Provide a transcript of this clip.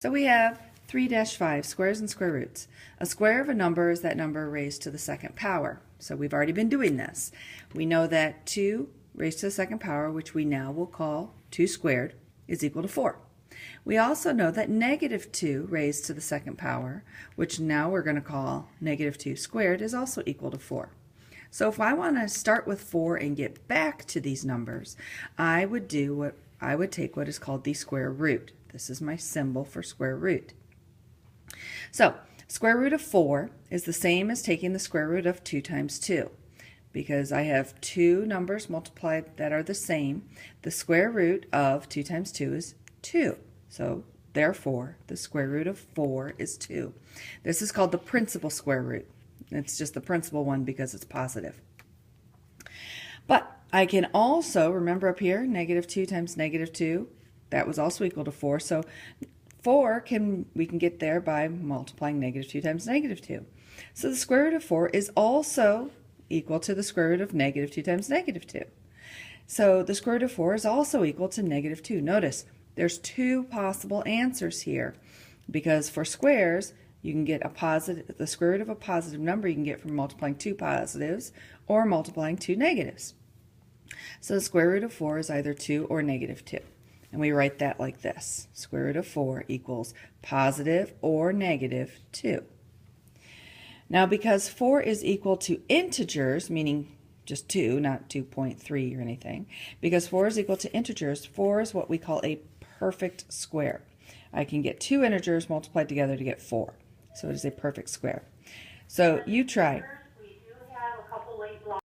So we have 3-5, squares and square roots. A square of a number is that number raised to the second power. So we've already been doing this. We know that 2 raised to the second power, which we now will call 2 squared, is equal to 4. We also know that negative 2 raised to the second power, which now we're going to call negative 2 squared, is also equal to 4. So if I want to start with 4 and get back to these numbers, I would take what is called the square root. This is my symbol for square root. So square root of 4 is the same as taking the square root of 2 times 2. Because I have two numbers multiplied that are the same, the square root of 2 times 2 is 2. So therefore, the square root of 4 is 2. This is called the principal square root. It's just the principal one because it's positive. But I can also, remember up here, negative 2 times negative 2, that was also equal to 4. So 4 we can get there by multiplying negative 2 times negative 2. So the square root of 4 is also equal to the square root of negative 2 times negative 2. So the square root of 4 is also equal to negative 2. Notice there's two possible answers here because for squares you can get the square root of a positive number you can get from multiplying two positives or multiplying two negatives. So the square root of 4 is either 2 or negative 2. And we write that like this. Square root of 4 equals positive or negative 2. Now because 4 is equal to integers, meaning just 2, not 2.3 or anything, because 4 is equal to integers, 4 is what we call a perfect square. I can get two integers multiplied together to get 4. So it is a perfect square. So you try